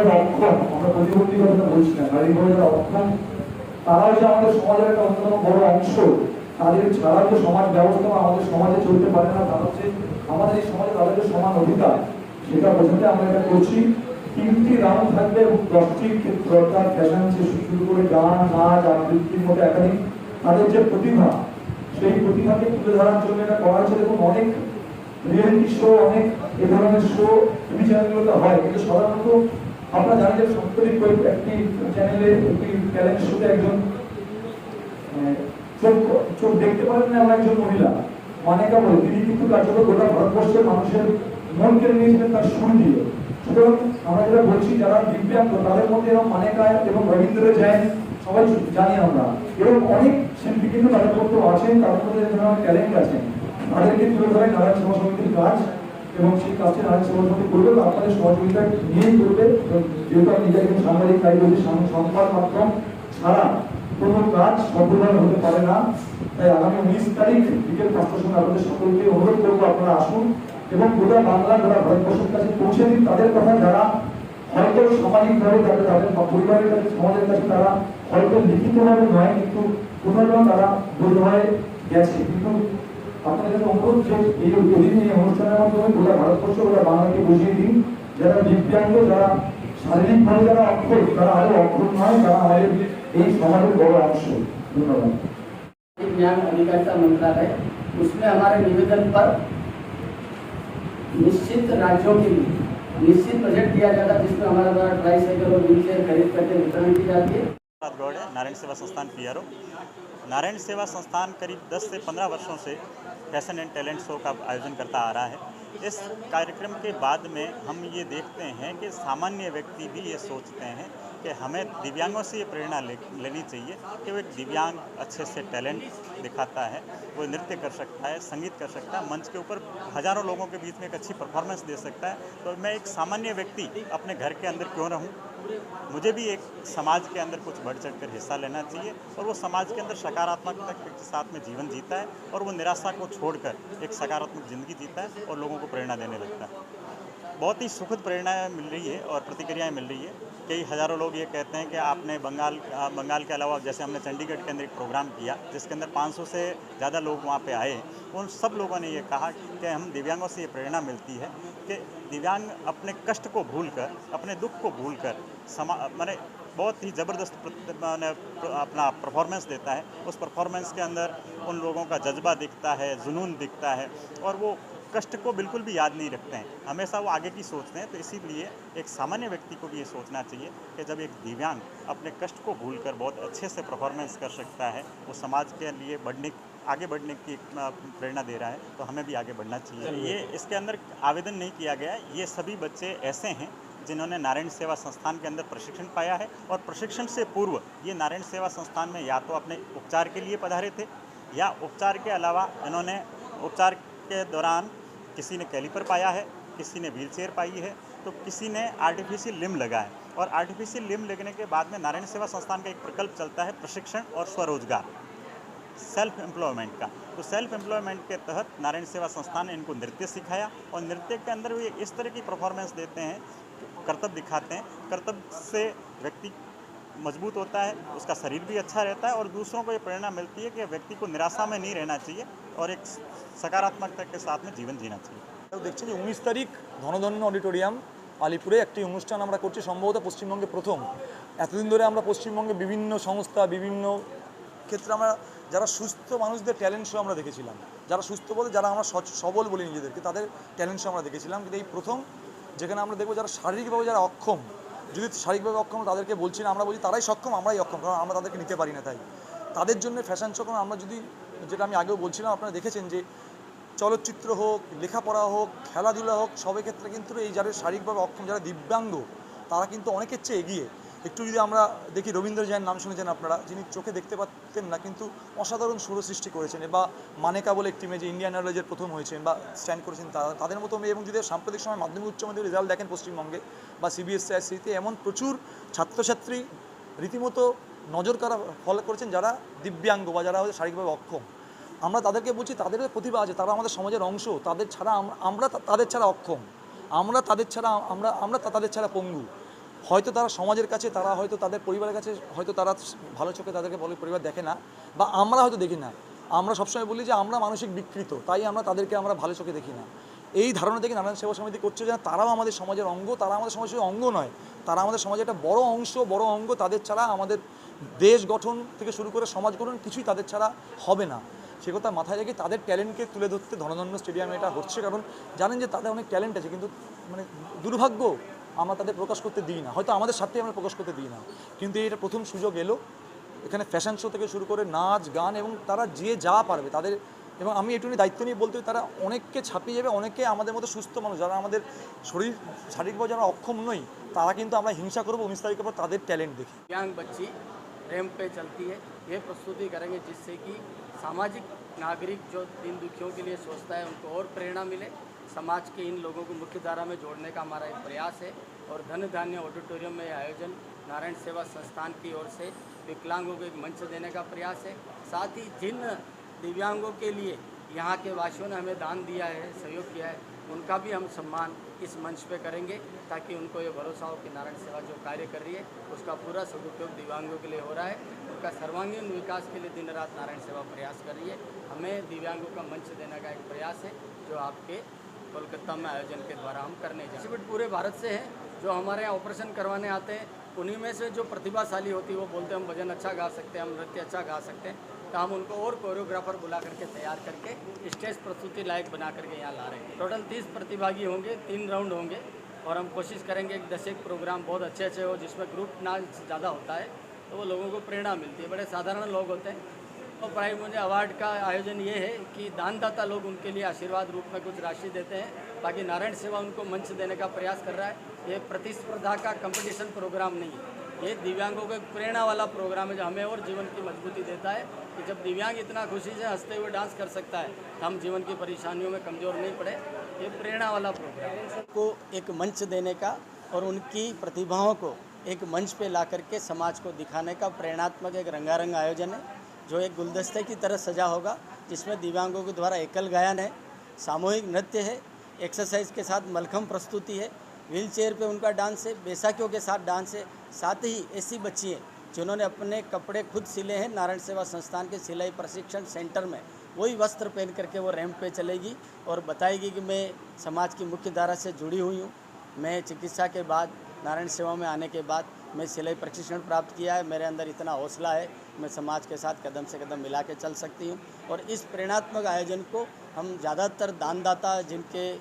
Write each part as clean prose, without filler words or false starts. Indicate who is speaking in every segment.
Speaker 1: যারা অক্ষম, আমরা প্রতিবন্ধী কথা বলছি না, শারীরিকভাবে যারা অক্ষম তারাও যে আমাদের সমাজের একটা অন্যতম বড় অংশ। তাদের ছাড়া তো সমাজ ব্যবস্থা আমাদের সমাজে চলতে পারে না। তারা হচ্ছে আমাদের এই সমাজে তাদের সমান অধিকার, সেটা বোঝাতে আমরা এটা করছি। 3টি রাউন্ড থাকবে এবং 10টি ক্ষেত্র অর্থাৎ ফ্যাশন থেকে শুরু করে গান, নাচ, আবৃত্তির মতো একাধিক তাদের যে প্রতিভা, সেই প্রতিভাকে তুলে ধরার জন্য এটা করা হয়েছে। দেখুন, অনেক রিয়েলিটি শো, অনেক এ ধরনের শো টিভি চ্যানেলগুলোতে হয়, কিন্তু সাধারণত আপনারা জানেন যে সাম্প্রতিক একটি চ্যানেলে একটি ট্যালেন্ট শোতে একজন চোখ দেখতে পারেন না এমন একজন মহিলা মানেকা বলে, তিনি কিন্তু কার্যত গোটা ভারতবর্ষের মানুষের মন কেড়ে নিয়েছিলেন তার সুর দিয়ে। সুতরাং আমরা যেটা বলছি, যারা দিব্যাঙ্গ তাদের মধ্যে এরকম মানেকা এবং রবীন্দ্র জৈন সবাই জানি আমরা, এরকম অনেক শিল্পী কিন্তু তাদের মধ্যে আছেন, তাদের মধ্যে ট্যালেন্ট আছে। তাদেরকে তুলে ধরে নারায়ণ সেবা সমিতির কাজ, এবং সেই কাজটি নারায়ণ সেবা সমিতি করবে, আপনাদের সহযোগিতা নিয়েই করবে। যেহেতু আমি নিজে একজন সাংবাদিক, তাই বলছি সংবাদ মাধ্যম ছাড়া কোনো কাজ সফলভাবে হতে পারে না। তাই আগামী 19 তারিখ বিকেল 5টার সময় আপনাদের সকলকে অনুরোধ করবো আপনারা আসুন এবং গোটা বাংলা, গোটা ভারতবর্ষের কাছে পৌঁছে দিন তাদের কথা, যারা হয়তো সামাজিকভাবে তাদের পরিবারের কাছে, সমাজের কাছে তারা হয়তো লিখিতভাবে নয় কিন্তু কোথাও তারা বোধ হয়ে গেছে। কিন্তু আপনাদের কাছে অনুরোধ যে এই অনুষ্ঠানের মাধ্যমে গোটা ভারতবর্ষ, গোটা বাংলাকে বুঝিয়ে দিন যারা দিব্যাঙ্গ, যারা শারীরিকভাবে যারা অক্ষর, তারা আরো অক্ষর নয়, তারা আমাদের এই সমাজের বড় অংশ। ধন্যবাদ।
Speaker 2: ज्ञान अधिकारिता मंत्रालय, उसमें हमारे निवेदन पर निश्चित राज्यों के लिए निश्चित बजट दिया जाता है, जिसमें हमारे द्वारा ट्राईसाइकिल और व्हील चेयर खरीद करके वितरण की जाती है।
Speaker 3: गौड़ है, नारायण सेवा संस्थान PRO। नारायण सेवा संस्थान करीब 10 से 15 वर्षों से फैशन एंड टैलेंट शो का आयोजन करता आ रहा है। इस कार्यक्रम के बाद में हम ये देखते हैं कि सामान्य व्यक्ति भी ये सोचते हैं कि हमें दिव्यांगों से ये प्रेरणा लेनी चाहिए कि वो एक दिव्यांग अच्छे से टैलेंट दिखाता है, वो नृत्य कर सकता है, संगीत कर सकता है, मंच के ऊपर हज़ारों लोगों के बीच में एक अच्छी परफॉर्मेंस दे सकता है। तो मैं एक सामान्य व्यक्ति अपने घर के अंदर क्यों रहूं, मुझे भी एक समाज के अंदर कुछ बढ़ चढ़ कर हिस्सा लेना चाहिए, और वो समाज के अंदर सकारात्मकता के साथ में जीवन जीता है, और वो निराशा को छोड़कर एक सकारात्मक ज़िंदगी जीता है और लोगों को प्रेरणा देने लगता है। बहुत ही सुखद प्रेरणाएँ मिल रही है और प्रतिक्रियाएँ मिल रही है। कई हज़ारों लोग ये कहते हैं कि आपने बंगाल के अलावा, जैसे हमने चंडीगढ़ के अंदर एक प्रोग्राम किया जिसके अंदर 500 से ज़्यादा लोग वहाँ पे आए, उन सब लोगों ने ये कहा कि हम दिव्यांगों से ये प्रेरणा मिलती है कि दिव्यांग अपने कष्ट को भूलकर, अपने दुख को भूलकर माने बहुत ही ज़बरदस्त अपना परफॉर्मेंस देता है। उस परफॉर्मेंस के अंदर उन लोगों का जज्बा दिखता है, जुनून दिखता है, और वो कष्ट को बिल्कुल भी याद नहीं रखते हैं, हमेशा वो आगे की सोचते हैं। तो इसीलिए एक सामान्य व्यक्ति को भी ये सोचना चाहिए कि जब एक दिव्यांग अपने कष्ट को भूलकर बहुत अच्छे से परफॉर्मेंस कर सकता है, वो समाज के लिए आगे बढ़ने की प्रेरणा दे रहा है, तो हमें भी आगे बढ़ना चाहिए। ये इसके अंदर आवेदन नहीं किया गया है, ये सभी बच्चे ऐसे हैं जिन्होंने नारायण सेवा संस्थान के अंदर प्रशिक्षण पाया है, और प्रशिक्षण से पूर्व ये नारायण सेवा संस्थान में या तो अपने उपचार के लिए पधारे थे, या उपचार के अलावा इन्होंने उपचार के दौरान किसी ने कैलिपर पाया है, किसी ने व्हील चेयर पाई है, तो किसी ने आर्टिफिशियल लिम्ब लगा है। और आर्टिफिशियल लिम्ब लगने के बाद में नारायण सेवा संस्थान का एक प्रकल्प चलता है प्रशिक्षण और स्वरोजगार, सेल्फ एम्प्लॉयमेंट का। तो सेल्फ एम्प्लॉयमेंट के तहत नारायण सेवा संस्थान ने इनको नृत्य सिखाया, और नृत्य के अंदर भी इस तरह की परफॉर्मेंस देते हैं, कर्तव्य दिखाते हैं। कर्तव्य से व्यक्ति मजबूत होता है, उसका शरीर भी अच्छा रहता है, और दूसरों को ये प्रेरणा मिलती है कि व्यक्ति को निराशा में नहीं रहना चाहिए और एक सकारात्मकता के साथ में जीवन जीना चाहिए।
Speaker 4: দেখছেন যে 19 তারিখ ধনধন্য অডিটোরিয়াম আলিপুরে একটি অনুষ্ঠান আমরা করছি, সম্ভবত পশ্চিমবঙ্গে প্রথম। এতদিন ধরে আমরা পশ্চিমবঙ্গে বিভিন্ন সংস্থা, বিভিন্ন ক্ষেত্রে আমরা যারা সুস্থ মানুষদের ট্যালেন্ট শো আমরা দেখেছিলাম, যারা সুস্থ বলতে যারা আমরা সবল বলি নিজেদেরকে, তাদের ট্যালেন্ট শো আমরা দেখেছিলাম। কিন্তু এই প্রথম যেখানে আমরা দেখবো যারা শারীরিকভাবে যারা অক্ষম, যদি শারীরিকভাবে অক্ষম তাদেরকে বলছি না, আমরা বলছি তারাই সক্ষম, আমরাই অক্ষম, কারণ আমরা তাদেরকে নিতে পারি না। তাই তাদের জন্য ফ্যাশন শো, কারণ আমরা যদি, যেটা আমি আগেও বলছিলাম, আপনারা দেখেছেন যে চলচ্চিত্র হোক, লেখাপড়া হোক, খেলাধুলা হোক, সবের ক্ষেত্রে কিন্তু এই যারা শারীরিকভাবে অক্ষম, যারা দিব্যাঙ্গ, তারা কিন্তু অনেকের চেয়ে এগিয়ে। একটু যদি আমরা দেখি, রবীন্দ্র জৈন নাম শুনেছেন আপনারা, যিনি চোখে দেখতে পাচ্ছেন না কিন্তু অসাধারণ সুর সৃষ্টি করেছেন, বা মানেকা বলে একটি মেয়ে যে ইন্ডিয়ান এয়ারলাইন্সের প্রথম হয়েছেন বা স্ট্যান্ড করেছেন, তাদের মতো মেয়ে। এবং যদি সাম্প্রতিক সময় মাধ্যমিক উচ্চ মাধ্যমিক রেজাল্ট দেখেন পশ্চিমবঙ্গে বা CBSE ICSE, এমন প্রচুর ছাত্রছাত্রী রীতিমতো নজর কাড়া ফল করেছেন যারা দিব্যাঙ্গ বা যারা শারীরিকভাবে অক্ষম। আমরা তাদেরকে বলছি তাদের প্রতিভা আছে, তারা আমাদের সমাজের অংশ, তাদের ছাড়া আমরা তাদের ছাড়া অক্ষম, আমরা তাদের ছাড়া পঙ্গু। হয়তো তারা সমাজের কাছে, তারা হয়তো তাদের পরিবারের কাছে হয়তো তারা ভালো চোখে তাদেরকে বলে পরিবার দেখে না, বা আমরা হয়তো দেখি না। আমরা সবসময় বলি যে আমরা মানসিক বিকৃত, তাই তাদেরকে আমরা ভালো চোখে দেখি না। এই ধারণা থেকে নারায়ণ সেবা সমিতি করছে যে তারাও আমাদের সমাজের অঙ্গ, তারা আমাদের সমাজের অঙ্গ নয়, তারা আমাদের সমাজের একটা বড় অংশ, বড় অঙ্গ। তাদের ছাড়া আমাদের দেশ গঠন থেকে শুরু করে সমাজ গঠন কিছুই তাদের ছাড়া হবে না। সে কথা মাথায় রেখে তাদের ট্যালেন্টকে তুলে ধরতে ধনধন্য স্টেডিয়ামে এটা হচ্ছে, কারণ জানেন যে তাদের অনেক ট্যালেন্ট আছে, কিন্তু মানে দুর্ভাগ্য আমরা তাদের প্রকাশ করতে দিই না, হয়তো আমাদের সাথে আমরা প্রকাশ করতে দিই না। কিন্তু এটা প্রথম সুযোগ এলো, এখানে ফ্যাশন শো থেকে শুরু করে নাচ গান, এবং তারা যে যা পারবে তাদের, এবং আমি এটুকুনি দায়িত্ব নিয়ে বলতে তারা অনেককে ছাপিয়ে যাবে। অনেকে আমাদের মতো সুস্থ মানুষ, যারা আমাদের শরীর শারীরিকভাবে যারা অক্ষম নই, তারা কিন্তু আমরা হিংসা করবো 19 তারিখের পর তাদের ট্যালেंट দেখি।
Speaker 2: दिव्यांग बच्ची रैंप पे चलती है, ये प्रस्तुति करेंगे जिससे कि सामाजिक नागरिक जो दीन दुखियों के लिए सोचता है उनको और प्रेरणा मिले। समाज के इन लोगों को मुख्य धारा में जोड़ने का हमारा एक प्रयास है। और धन धान्य ऑडिटोरियम में आयोजन नारायण सेवा संस्थान की ओर से विकलांगों को एक मंच देने का प्रयास है। साथ ही जिन दिव्यांगों के लिए यहाँ के वासियों ने हमें दान दिया है, सहयोग किया है, उनका भी हम सम्मान इस मंच पे करेंगे, ताकि उनको ये भरोसा हो कि नारायण सेवा जो कार्य कर रही है उसका पूरा सदुपयोग दिव्यांगों के लिए हो रहा है। उनका सर्वांगीण विकास के लिए दिन रात नारायण सेवा प्रयास कर रही है। हमें दिव्यांगों का मंच देने का एक प्रयास है, जो आपके कोलकाता में आयोजन के द्वारा हम करने जा रहे हैं। पूरे भारत से हैं जो हमारे यहाँ ऑपरेशन करवाने आते हैं, उन्हीं में से जो प्रतिभाशाली होती है वो बोलते हैं हम भजन अच्छा गा सकते हैं, हम नृत्य अच्छा गा सकते हैं, तो हम उनको और कोरियोग्राफर बुला करके तैयार करके स्टेज प्रस्तुति लायक बना करके यहाँ ला रहे हैं। टोटल 30 प्रतिभागी होंगे, 3 राउंड होंगे, और हम कोशिश करेंगे कि 10 प्रोग्राम बहुत अच्छे अच्छे हो, जिसमें ग्रुप नाच ज़्यादा होता है, तो वो लोगों को प्रेरणा मिलती है। बड़े साधारण लोग होते हैं। और प्राइज मुझे अवार्ड का आयोजन ये है कि दानदाता लोग उनके लिए आशीर्वाद रूप में कुछ राशि देते हैं, बाकी नारायण सेवा उनको मंच देने का प्रयास कर रहा है। ये प्रतिस्पर्धा का कंपटीशन प्रोग्राम नहीं है, ये दिव्यांगों को एक प्रेरणा वाला प्रोग्राम है, जो हमें और जीवन की मजबूती देता है कि जब दिव्यांग इतना खुशी से हंसते हुए डांस कर सकता है तो हम जीवन की परेशानियों में कमज़ोर नहीं पड़े। ये प्रेरणा वाला प्रोग्राम है, को एक मंच देने का और उनकी प्रतिभाओं को एक मंच पे ला करके समाज को दिखाने का प्रेरणात्मक एक रंगारंग आयोजन है, जो एक गुलदस्ते की तरह सजा होगा, जिसमें दिव्यांगों के द्वारा एकल गायन है, सामूहिक नृत्य है, एक्सरसाइज के साथ मलखम प्रस्तुति है, व्हील चेयर पे उनका डांस है, बैसाखियों के साथ डांस है। साथ ही ऐसी बच्ची हैं जिन्होंने अपने कपड़े खुद सिले हैं, नारायण सेवा संस्थान के सिलाई प्रशिक्षण सेंटर में वही वस्त्र पहन करके वो रैंप पे चलेगी और बताएगी कि मैं समाज की मुख्य धारा से जुड़ी हुई हूँ। मैं चिकित्सा के बाद, नारायण सेवा में आने के बाद मैं सिलाई प्रशिक्षण प्राप्त किया है, मेरे अंदर इतना हौसला है, मैं समाज के साथ कदम से कदम मिला के चल सकती हूँ। और इस प्रेरणात्मक आयोजन को हम ज़्यादातर दानदाता जिनके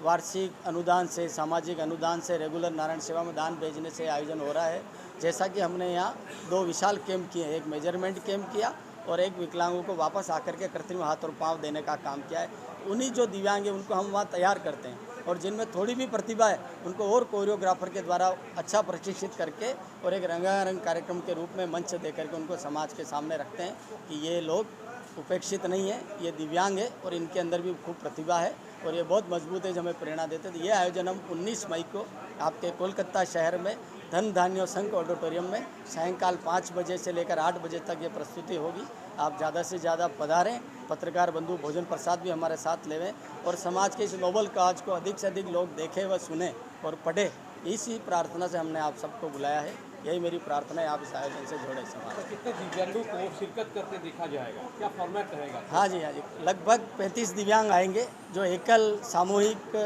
Speaker 2: वार्षिक अनुदान से, सामाजिक अनुदान से, रेगुलर नारायण सेवा में दान भेजने से आयोजन हो रहा है। जैसा कि हमने यहाँ 2 विशाल कैंप किए, एक मेजरमेंट कैंप किया और एक विकलांगों को वापस आकर के कृत्रिम हाथ और पाँव देने का काम किया है। उन्हीं जो दिव्यांग हैं उनको हम वहाँ तैयार करते हैं, और जिनमें थोड़ी भी प्रतिभा है उनको और कोरियोग्राफर के द्वारा अच्छा प्रशिक्षित करके और एक रंगारंग कार्यक्रम के रूप में मंच दे करके उनको समाज के सामने रखते हैं कि ये लोग उपेक्षित नहीं है, ये दिव्यांग है और इनके अंदर भी खूब प्रतिभा है और ये बहुत मजबूत है, जो हमें प्रेरणा देते हैं। तो ये आयोजन हम 19 मई को आपके कोलकाता शहर में धन धान्य संघ ऑडिटोरियम में सायंकाल 5 बजे से लेकर 8 बजे तक ये प्रस्तुति होगी। आप ज़्यादा से ज़्यादा पधारें, पत्रकार बंधु भोजन प्रसाद भी हमारे साथ लेवें और समाज के इस नोबल काज को अधिक से अधिक लोग देखें व सुने और पढ़े। इसी प्रार्थना से हमने आप सबको बुलाया है। यही मेरी प्रार्थना है, आप इस आयोजन से जुड़े समाज।
Speaker 5: तो कितने दिव्यांगों को शिरकत करते देखा जाएगा, क्या फॉर्मेट रहेगा?
Speaker 2: हाँ जी, लगभग 35 दिव्यांग आएंगे जो एकल सामूहिक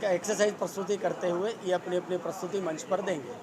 Speaker 2: एक्सरसाइज प्रस्तुति करते हुए ये अपनी अपनी प्रस्तुति मंच पर देंगे।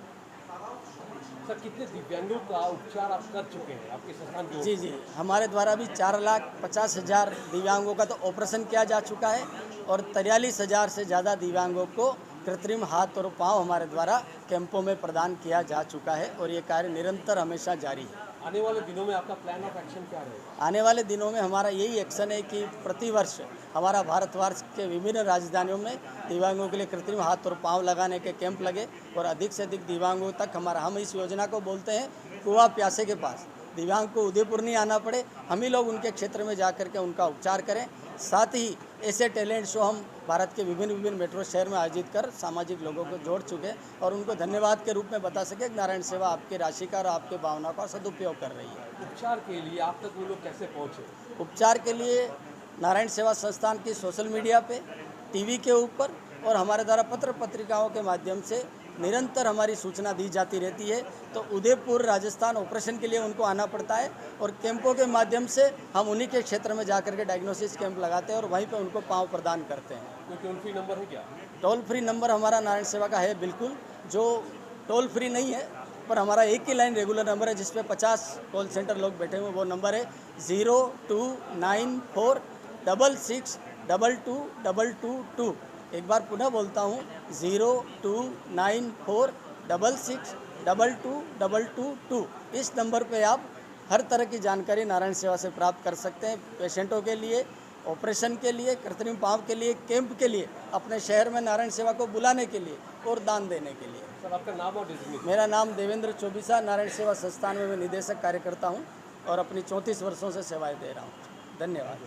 Speaker 5: सर, कितने दिव्यांगों का उपचार आप कर चुके हैं आपके संस्थान की?
Speaker 2: जी, हमारे द्वारा भी 4,50,000 दिव्यांगों का तो ऑपरेशन किया जा चुका है और 43,000 से ज़्यादा दिव्यांगों को कृत्रिम हाथ और पाँव हमारे द्वारा कैंपों में प्रदान किया जा चुका है और ये कार्य निरंतर हमेशा जारी है।
Speaker 5: आने वाले दिनों में आपका प्लान ऑफ एक्शन क्या रहेगा?
Speaker 2: आने वाले दिनों में हमारा यही एक्शन है कि प्रतिवर्ष हमारा भारतवर्ष के विभिन्न राजधानियों में दिव्यांगों के लिए कृत्रिम हाथ और पाँव लगाने के कैंप लगे और अधिक से अधिक दिव्यांगों तक हम इस योजना को बोलते हैं कुआं प्यासे के पास। दिव्यांग को उदयपुर नहीं आना पड़े, हम ही लोग उनके क्षेत्र में जा कर के उनका उपचार करें। साथ ही ऐसे टैलेंट शो हम भारत के विभिन्न मेट्रो शहर में आयोजित कर सामाजिक लोगों को जोड़ चुके और उनको धन्यवाद के रूप में बता सके कि नारायण सेवा आपकी राशि का और आपके भावना का सदुपयोग कर रही है।
Speaker 5: उपचार के लिए आप तक वो लोग कैसे पहुँचे?
Speaker 2: उपचार के लिए नारायण सेवा संस्थान की सोशल मीडिया पे, टीवी के ऊपर और हमारे द्वारा पत्र पत्रिकाओं के माध्यम से निरंतर हमारी सूचना दी जाती रहती है। तो उदयपुर राजस्थान ऑपरेशन के लिए उनको आना पड़ता है और कैंपों के माध्यम से हम उन्हीं के क्षेत्र में जाकर के डायग्नोसिस कैंप लगाते हैं और वहीं पे उनको पाँव प्रदान करते हैं।
Speaker 5: कोई टोल फ्री नंबर है क्या?
Speaker 2: टोल फ्री नंबर हमारा नारायण सेवा का है बिल्कुल, जो टोल फ्री नहीं है पर हमारा एक ही लाइन रेगुलर नंबर है जिस पे 50 कॉल सेंटर लोग बैठे हुए। वो नंबर है 0294662222। एक बार पुनः बोलता हूँ 0294662222। इस नंबर पे आप हर तरह की जानकारी नारायण सेवा से प्राप्त कर सकते हैं। पेशेंटों के लिए, ऑपरेशन के लिए, कृत्रिम पाँव के लिए, कैंप के लिए, अपने शहर में नारायण सेवा को बुलाने के लिए और दान देने के लिए।
Speaker 5: सर आपका नाम और डिजिग्नेशन?
Speaker 2: मेरा नाम देवेंद्र चौबीसा, नारायण सेवा संस्थान में मैं निदेशक कार्य करता हूँ और अपनी 34 वर्षों से सेवाएं दे रहा हूँ। धन्यवाद।